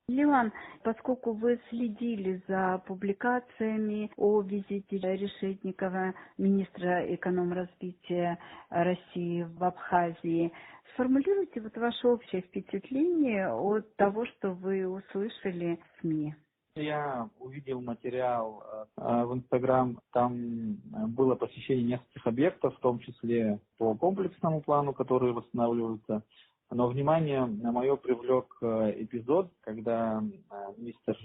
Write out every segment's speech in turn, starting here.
Лилан, поскольку вы следили за публикациями о визите Решетникова, министра экономразвития России в Абхазии, сформулируйте ваше общее впечатление от того, что вы услышали в СМИ. Я увидел материал в Инстаграм, там было посещение нескольких объектов, в том числе по комплексному плану, которые восстанавливаются. Но внимание мое привлек эпизод, когда министр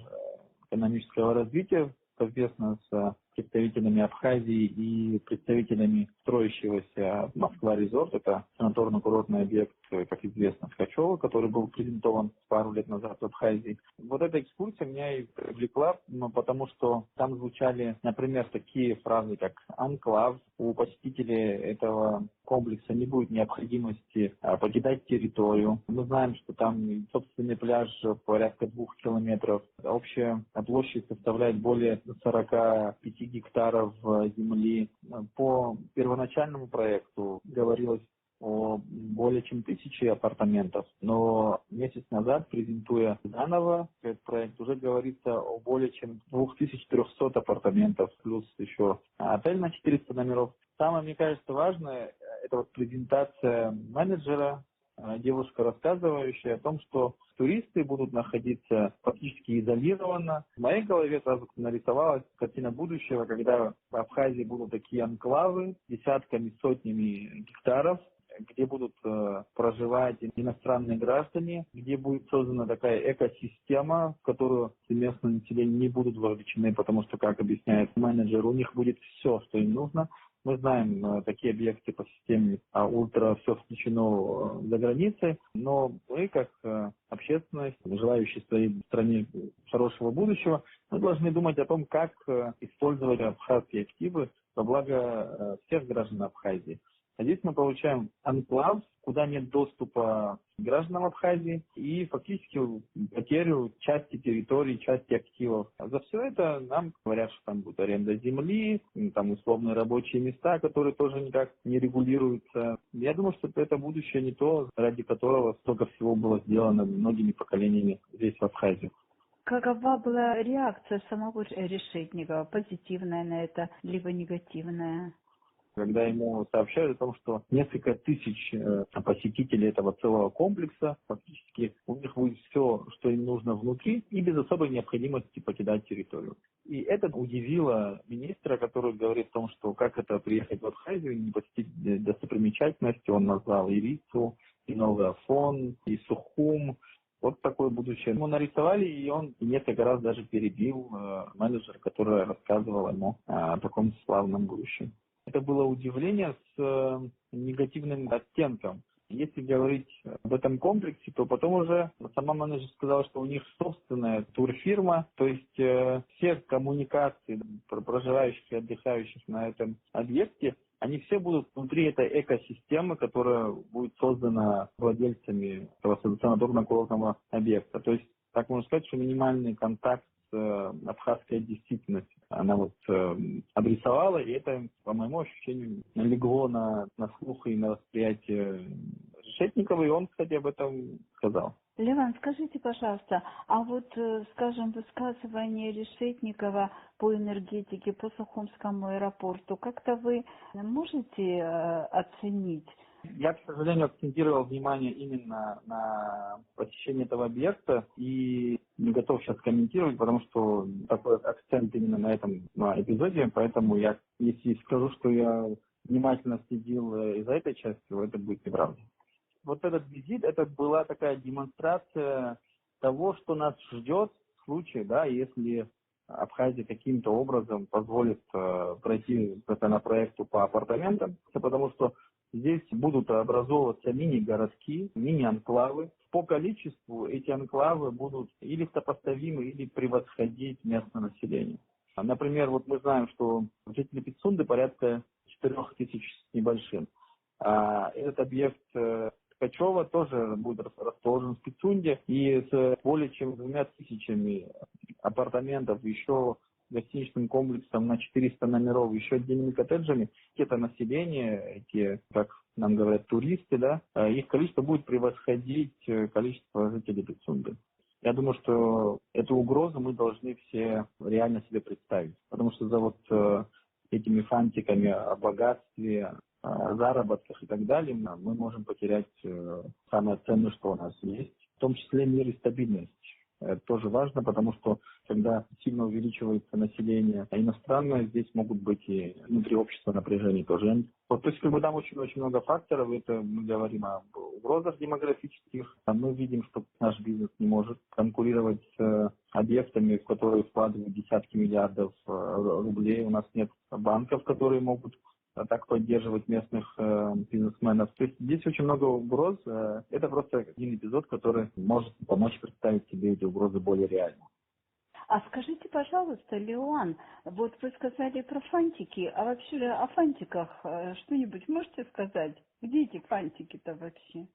экономического развития совместно с представителями Абхазии и представителями строящегося Москва-Резорт, это санаторно-курортный объект, как известно, Ткачева, который был презентован пару лет назад в Абхазии. Вот эта экскурсия меня и привлекла, потому что там звучали, например, такие фразы, как «анклав». У посетителей этого комплекса не будет необходимости покидать территорию. Мы знаем, что там собственный пляж порядка 2 километров. Общая площадь составляет более 45 гектаров земли. По первоначальному проекту говорилось о более чем 1000 апартаментов, но месяц назад, презентуя заново этот проект, уже говорится о более чем 2300 апартаментов, плюс еще отель на 400 номеров. Самое, мне кажется, важное, это вот презентация менеджера, девушка, рассказывающая о том, что туристы будут находиться практически изолированно. В моей голове сразу нарисовалась картина будущего, когда в Абхазии будут такие анклавы десятками, сотнями гектаров, где будут проживать иностранные граждане, где будет создана такая экосистема, в которую местное население не будут вовлечены, потому что, как объясняет менеджер, у них будет все, что им нужно. Мы знаем такие объекты по системе ультра, все включено за границей, но мы, как общественность, желающие своей стране хорошего будущего, мы должны думать о том, как использовать абхазские активы во благо всех граждан Абхазии. А здесь мы получаем анклав, куда нет доступа гражданам Абхазии и фактически потерю части территории, части активов. А за все это нам говорят, что там будет аренда земли, там условные рабочие места, которые тоже никак не регулируются. Я думаю, что это будущее не то, ради которого столько всего было сделано многими поколениями здесь, в Абхазии. Какова была реакция самого Решетникова? Позитивная на это, либо негативная? Когда ему сообщают о том, что несколько тысяч посетителей этого целого комплекса, фактически у них будет все, что им нужно внутри, и без особой необходимости покидать территорию. И это удивило министра, который говорит о том, что как это приехать в Абхазию и не посетить достопримечательности. Он назвал и Рицу, и Новый Афон, и Сухум. Вот такое будущее. Ему нарисовали, и он несколько раз даже перебил менеджера, который рассказывал ему о таком славном будущем. Это было удивление с негативным оттенком. Если говорить об этом комплексе, то потом уже сама менеджер сказала, что у них собственная турфирма, то есть все коммуникации проживающих и отдыхающих на этом объекте, они все будут внутри этой экосистемы, которая будет создана владельцами этого санаторно-курортного объекта. То есть, так можно сказать, что минимальный контакт абхазская действительность она обрисовала, и это, по моему ощущению, легло на слух и на восприятие Решетникова, и он, кстати, об этом сказал. Леван, скажите, пожалуйста, а вот, скажем, высказывание Решетникова по энергетике, по Сухумскому аэропорту, как-то вы можете оценить? Я, к сожалению, акцентировал внимание именно на посещении этого объекта и не готов сейчас комментировать, потому что такой акцент именно на этом эпизоде, поэтому я, если скажу, что я внимательно следил и за этой частью, это будет неправда. Вот этот визит, это была такая демонстрация того, что нас ждет в случае, да, если Абхазия каким-то образом позволит пройти по законопроекту по апартаментам, потому что здесь будут образовываться мини-городки, мини-анклавы. По количеству эти анклавы будут или сопоставимы, или превосходить местное население. Например, вот мы знаем, что жители Пицунды порядка 4000 с небольшим. А этот объект Ткачева тоже будет расположен в Пицунде, и с более чем 2000 апартаментов, еще гостиничным комплексом на 400 номеров, еще отдельными коттеджами, это население, эти, как нам говорят, туристы, да, их количество будет превосходить количество жителей Пицунды. Я думаю, что эту угрозу мы должны все реально себе представить. Потому что за вот этими фантиками о богатстве, о заработках и так далее мы можем потерять самое ценное, что у нас есть, в том числе мир и стабильность. Это тоже важно, потому что когда сильно увеличивается население иностранное, здесь могут быть и внутри общества напряжения тоже. Вот, то есть там очень много факторов. Это мы говорим об угрозах демографических. А мы видим, что наш бизнес не может конкурировать с объектами, в которые вкладывают десятки миллиардов рублей. У нас нет банков, которые могут так поддерживать местных бизнесменов. То есть здесь очень много угроз. Это просто один эпизод, который может помочь представить себе эти угрозы более реально. А скажите, пожалуйста, Леон, вот вы сказали про фантики, а вообще о фантиках что-нибудь можете сказать? Где эти фантики-то вообще?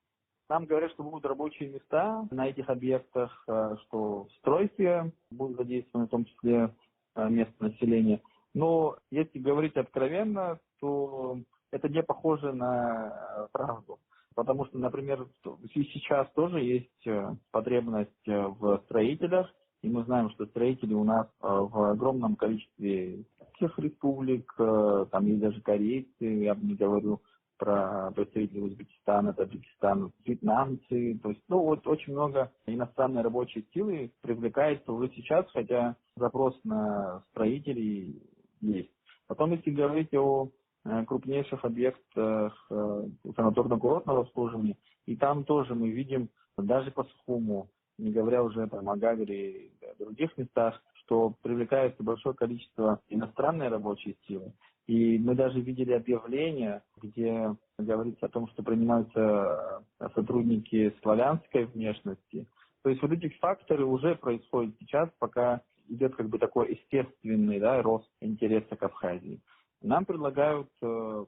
Нам говорят, что будут рабочие места на этих объектах, что в стройке будут задействованы, в том числе местное население. Но если говорить откровенно, то это не похоже на правду. Потому что, например, сейчас тоже есть потребность в строителях, и мы знаем, что строители у нас в огромном количестве всех республик, там есть даже корейцы, я бы не говорю про представителей Узбекистана, Таджикистана, вьетнамцы, то есть, вот очень много иностранной рабочей силы привлекается уже сейчас, хотя запрос на строителей есть. Потом, если говорить о крупнейших объектах санаторно-курортного обслуживания, и там тоже мы видим, даже по Сухуму, не говоря уже о Магагре и других местах, что привлекается большое количество иностранной рабочей силы. И мы даже видели объявления, где говорится о том, что принимаются сотрудники славянской внешности. То есть вот эти факторы уже происходят сейчас, пока идет такой естественный рост интереса к Абхазии. Нам предлагают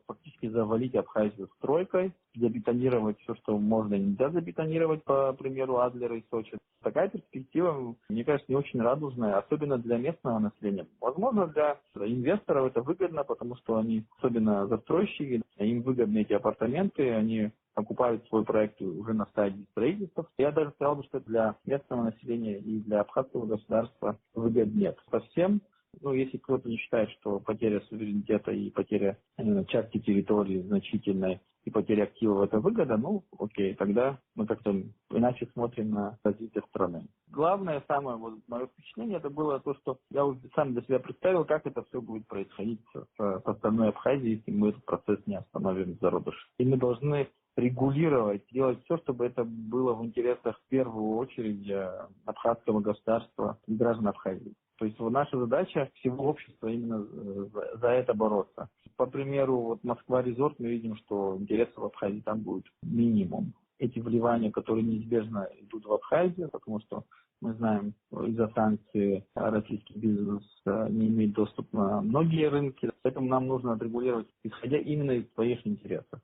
фактически завалить Абхазию стройкой, забетонировать все, что можно и нельзя забетонировать, по примеру Адлера и Сочи. Такая перспектива, мне кажется, не очень радужная, особенно для местного населения. Возможно, для инвесторов это выгодно, потому что они, особенно застройщики, им выгодны эти апартаменты, они окупают свой проект уже на стадии строительства. Я даже сказал бы, что для местного населения и для абхазского государства выгод нет. Совсем. Если кто-то не считает, что потеря суверенитета и потеря части территории значительная и потеря активов это выгода, окей, тогда мы как-то иначе смотрим на развитие страны. Главное, самое мое впечатление, это было то, что я сам для себя представил, как это все будет происходить с остальной Абхазией, если мы этот процесс не остановим в зародыше. И мы должны регулировать, делать все, чтобы это было в интересах в первую очередь абхазского государства и граждан Абхазии. То есть наша задача всего общества именно за это бороться. По примеру, Москва-Резорт, мы видим, что интересов в Абхазии там будет минимум. Эти вливания, которые неизбежно идут в Абхазию, потому что мы знаем, из-за санкций российский бизнес не имеет доступа на многие рынки, поэтому нам нужно отрегулировать, исходя именно из своих интересов.